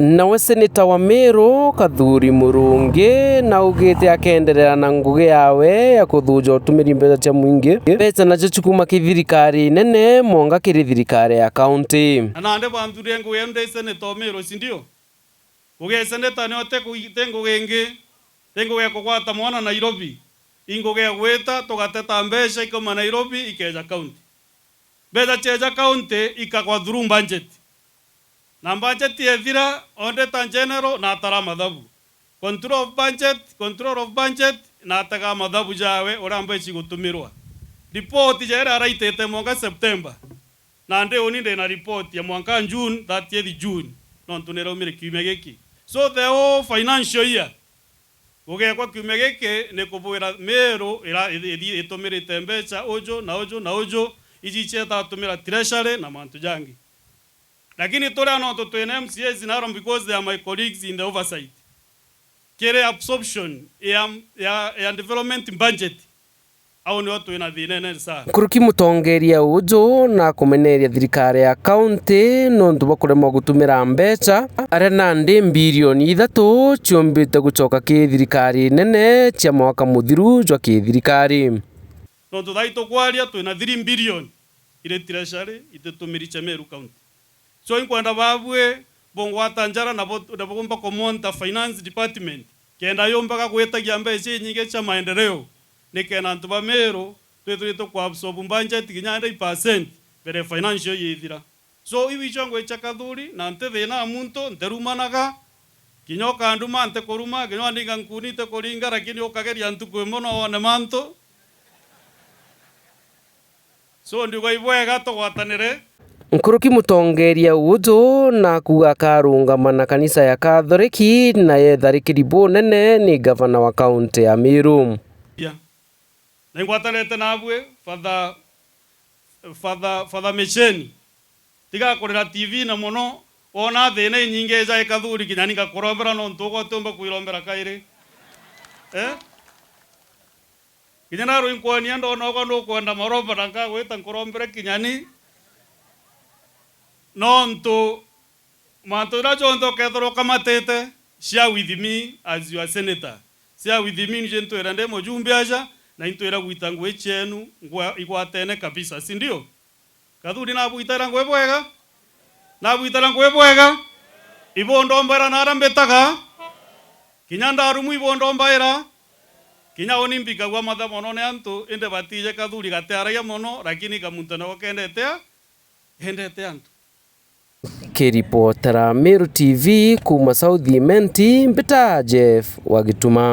nawe seneta wa Meru Kathuri Murungi na ugite akenderera na ngugi yawe ya kuthuja utumiri mbeca cia mwingi mbeca nacio cikuma kithirikari nene monga kiri thirikari ya county anande banthurie ngugi nde seneta wa Meru sindio ngugi seneta ni ote kuite ngugi ingi ngugi ya kugwata mwana Nairobi ngugi ya gwita tugateta mbeca ikoma Nairobi ikeja county mbeca cheja county ikagwa through budget na budget yethira auditor general na atara mathabu control of budget na ataga mathabu jawe ora mbeca gutumirwa report jera raitete mwaka September na nde oni nde na report ya mwaka June 30th June non tunero mire kiumegeki so the whole financial year ugekwa kiumegeki ne kubwira Meru ira itumirite mbeca ojo na ojo iji cheta tumira treasury na mantu jangi lakini tore no to twene MCAs na because they are my colleagues in the oversight kere absorption ya development budget au ni watu ina thine sana kuruki mutongeria ujo na kumeneria thirikari ya county no ndu bakurema gutumira mbeca arena ndi bilioni 3 ciombite gucoka ki thirikari nene cia mwaka muthiru jwa ki thirikari no tuthaito kwaria twina 3 billion ile treasury itetumiricha Meru county so inkwenda babwe bongwata njara na bagomba kumonta finance department kenda yombaga gwetagia mbeca nyingi cha maendeleo nikena ntu ba Meru twetwito kwa absorb budget kinyanda 1% bere financial yithira so iwi chongwe cha Kathuri na nte thina muntu nterumanaga kinyoka nduma nte kuruma kinyo ndinga nkunite kuringa lakini ukageria ntu kwemono one manto so ndigo ibwega tugwatanire nkuruki mutongeria ujo na kuga karungamana kanisa ya Katholiki na yetharikiri bunene ni gavana wa county ya Meru na ngwatanete nabwe father Mecheni tiga kurira TV na muno ona thina nyinge ja Kathuri kinyani ngakorombera no ntugo tumba kuirombera kaire kinyana ro inkwani ndo no kwenda marombera ngagwita nkorombera kinyani no ntu mantura chonto kethoro kamatete share with me as your senator share with me nje ntwera nde mujumbe aja na intwera gwita ngwe chenu igwatene kabisa si ndio Kathuri na bwitara ngwe bwega ibondo mbara narambetaga kinyanda arumu ibondo mbaira kinya oni mbika gwa matha mono ne antu ende batije Kathuri gatearagia mono lakini kamuntana wakendete antu kiripotera Meru TV kuma South Imenti Mbita Jeff Wagituma.